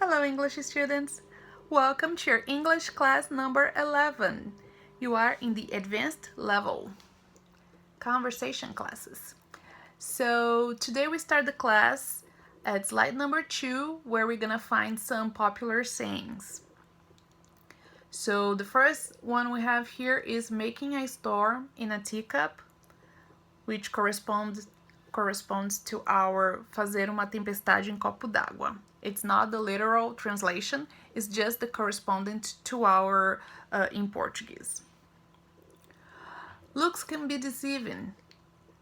Hello, English students. Welcome to your English class number 11. You are in the advanced level, conversation classes. So today we start the class at slide number 2, where we're gonna find some popular sayings. So the first one we have here is making a storm in a teacup, which corresponds to our fazer uma tempestade em copo d'água. It's not the literal translation, it's just the correspondent to our in Portuguese. Looks can be deceiving,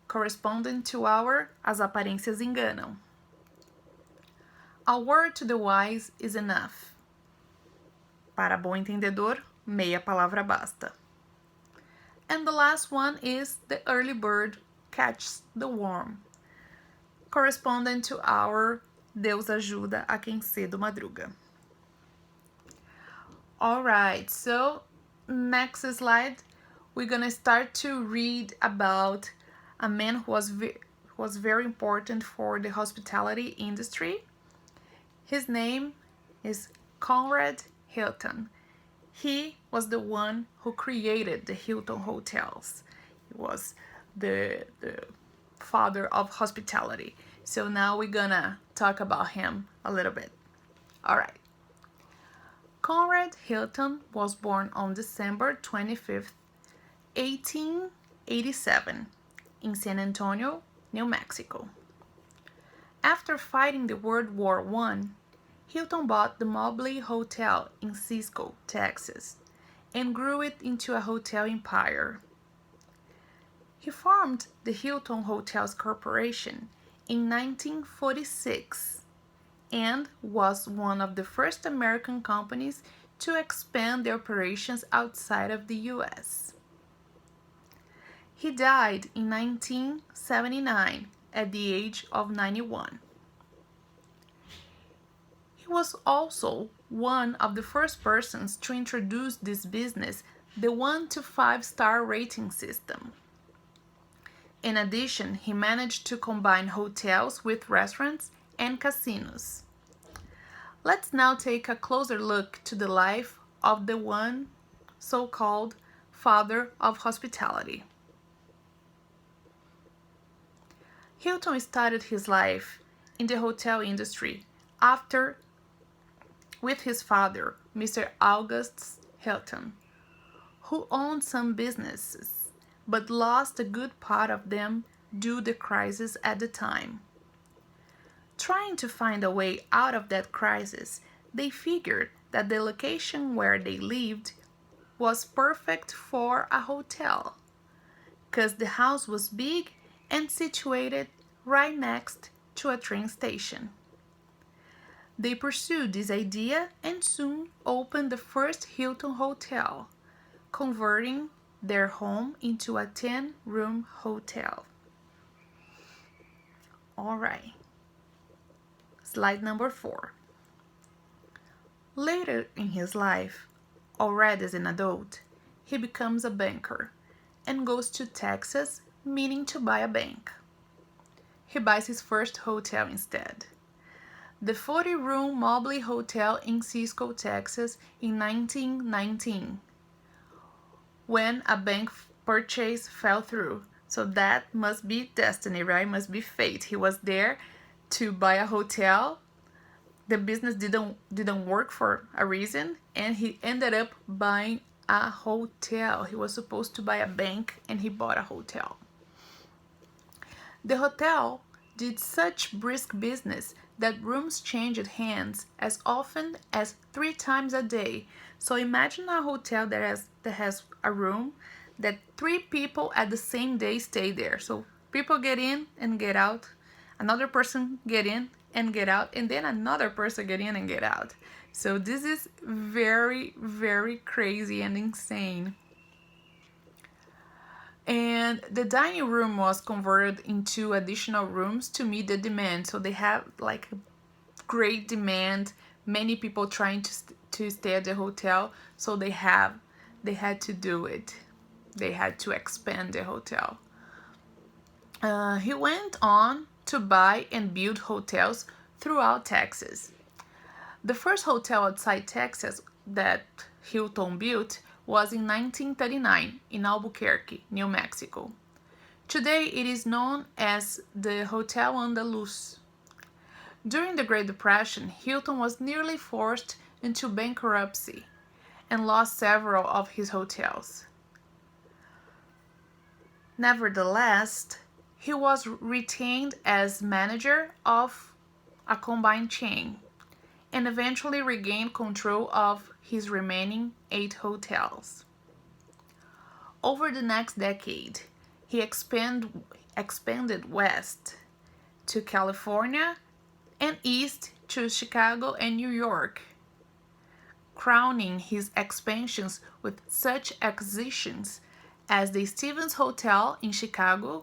corresponding to our as aparências enganam. A word to the wise is enough. Para bom entendedor, meia palavra basta. And the last one is the early bird catches the worm, corresponding to our Deus ajuda a quem cedo madruga. Alright, so next slide, we're gonna start to read about a man who was very important for the hospitality industry. His name is Conrad Hilton. He was the one who created the Hilton hotels. He was the father of hospitality. So now we're gonna talk about him a little bit. All right. Conrad Hilton was born on December 25th, 1887 in San Antonio, New Mexico. After fighting the World War I, Hilton bought the Mobley Hotel in Cisco, Texas, and grew it into a hotel empire. He formed the Hilton Hotels Corporation in 1946 and was one of the first American companies to expand their operations outside of the US. He died in 1979 at the age of 91. He was also one of the first persons to introduce this business, the 1 to 5-star rating system. In addition, he managed to combine hotels with restaurants and casinos. Let's now take a closer look to the life of the one so-called father of hospitality. Hilton started his life in the hotel industry with his father, Mr. August Hilton, who owned some businesses but lost a good part of them due to the crisis at the time. Trying to find a way out of that crisis, they figured that the location where they lived was perfect for a hotel, because the house was big and situated right next to a train station. They pursued this idea and soon opened the first Hilton Hotel, converting their home into a 10-room hotel. All right. Slide number 4. Later in his life, already as an adult, he becomes a banker and goes to Texas, meaning to buy a bank. He buys his first hotel instead, the 40-room Mobley Hotel in Cisco, Texas in 1919, when a bank purchase fell through. So that must be destiny, right? Must be fate. He was there to buy a hotel. The business didn't work for a reason, and he ended up buying a hotel. He was supposed to buy a bank, and he bought a hotel. The hotel did such brisk business that rooms changed hands as often as 3 times a day. So imagine a hotel that has a room that 3 people at the same day stay there. So people get in and get out, another person get in and get out, and then another person get in and get out. So this is very, very crazy and insane. And the dining room was converted into additional rooms to meet the demand. So they have like great demand, many people trying to stay at the hotel. So they had to do it. They had to expand the hotel. He went on to buy and build hotels throughout Texas. The first hotel outside Texas that Hilton built was in 1939 in Albuquerque, New Mexico. Today it is known as the Hotel Andalus. During the Great Depression, Hilton was nearly forced into bankruptcy and lost several of his hotels. Nevertheless, he was retained as manager of a combined chain and eventually regained control of his remaining 8 hotels. Over the next decade, he expanded west to California and east to Chicago and New York, crowning his expansions with such acquisitions as the Stevens Hotel in Chicago,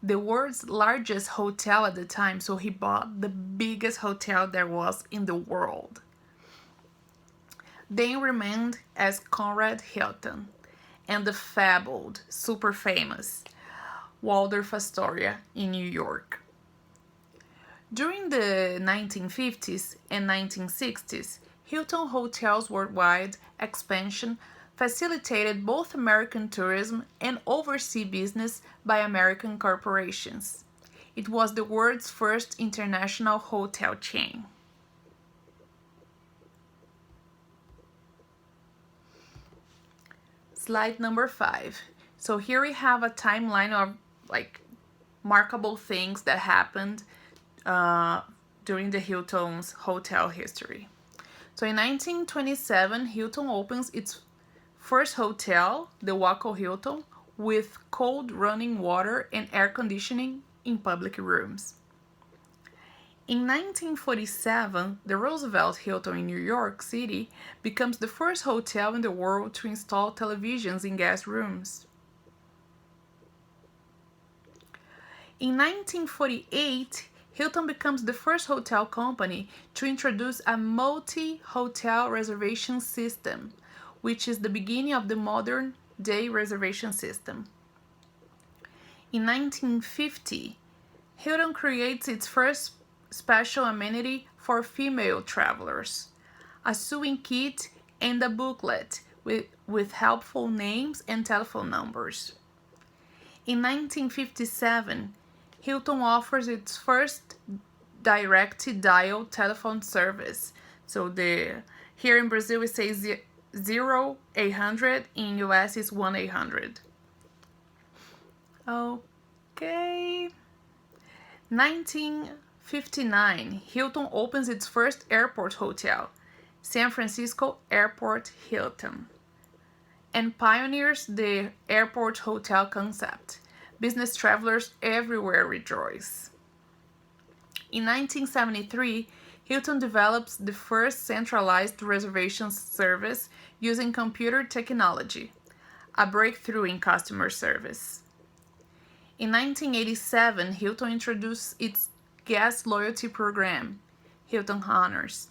the world's largest hotel at the time, so he bought the biggest hotel there was in the world. Then remained as Conrad Hilton and the fabled, super famous Waldorf Astoria in New York. During the 1950s and 1960s, Hilton Hotels' worldwide expansion facilitated both American tourism and overseas business by American corporations. It was the world's first international hotel chain. Slide number 5. So here we have a timeline of remarkable things that happened during the Hilton's hotel history. So in 1927, Hilton opens its first hotel, the Waco Hilton, with cold running water and air conditioning in public rooms. In 1947, the Roosevelt Hilton in New York City becomes the first hotel in the world to install televisions in guest rooms. In 1948, Hilton becomes the first hotel company to introduce a multi-hotel reservation system, which is the beginning of the modern day reservation system. In 1950, Hilton creates its first special amenity for female travelers, a sewing kit and a booklet with helpful names and telephone numbers. In 1957, Hilton offers its first direct dial telephone service. So here in Brazil we say 0800, in US is 1-800. Okay. 1959, Hilton opens its first airport hotel, San Francisco Airport Hilton, and pioneers the airport hotel concept. Business travelers everywhere rejoice. In 1973, Hilton develops the first centralized reservation service using computer technology, a breakthrough in customer service. In 1987, Hilton introduced its guest loyalty program, Hilton Honors.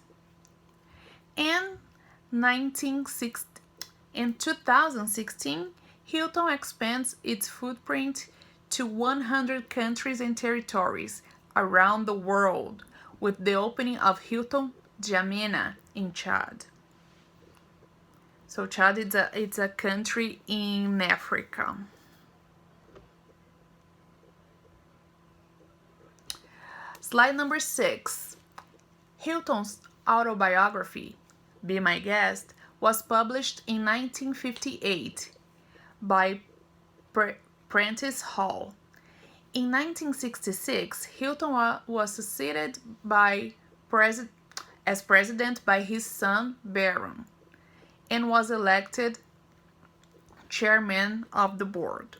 In 2016, Hilton expands its footprint to 100 countries and territories around the world with the opening of Hilton N'Djamena in Chad. So Chad it's a country in Africa. Slide number 6. Hilton's autobiography, Be My Guest, was published in 1958 by Prentice Hall. In 1966, Hilton was succeeded as president by his son Baron and was elected chairman of the board.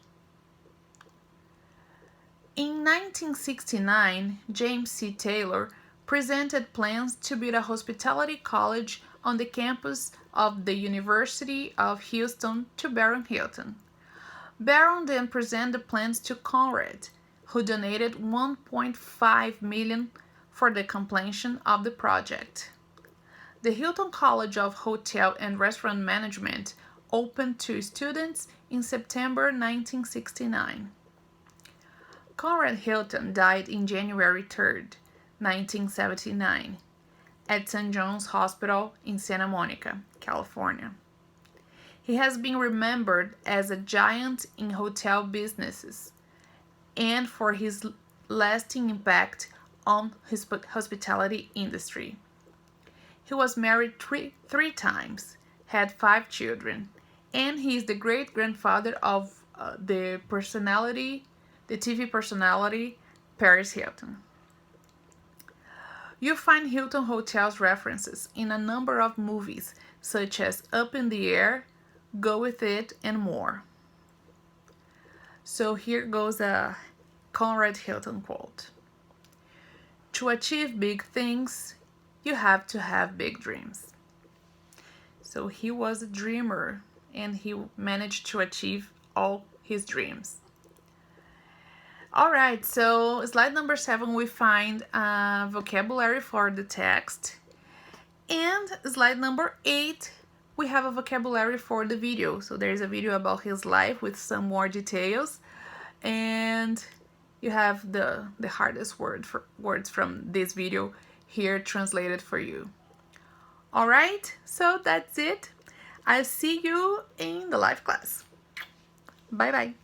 In 1969, James C. Taylor presented plans to build a hospitality college on the campus of the University of Houston to Baron Hilton. Baron then presented the plans to Conrad, who donated $1.5 million for the completion of the project. The Hilton College of Hotel and Restaurant Management opened to students in September 1969. Conrad Hilton died in January 3, 1979, at St. John's Hospital in Santa Monica, California. He has been remembered as a giant in hotel businesses and for his lasting impact on his hospitality industry. He was married three times, had 5 children, and he is the great-grandfather of the TV personality Paris Hilton. You'll find Hilton Hotels references in a number of movies such as Up in the Air, Go With It, and more. So here goes a Conrad Hilton quote. To achieve big things, you have to have big dreams. So he was a dreamer and he managed to achieve all his dreams. Alright, so slide number 7 we find a vocabulary for the text. And slide number 8 we have a vocabulary for the video. So there's a video about his life with some more details. And you have the hardest words from this video here translated for you. Alright, so that's it. I'll see you in the live class. Bye bye.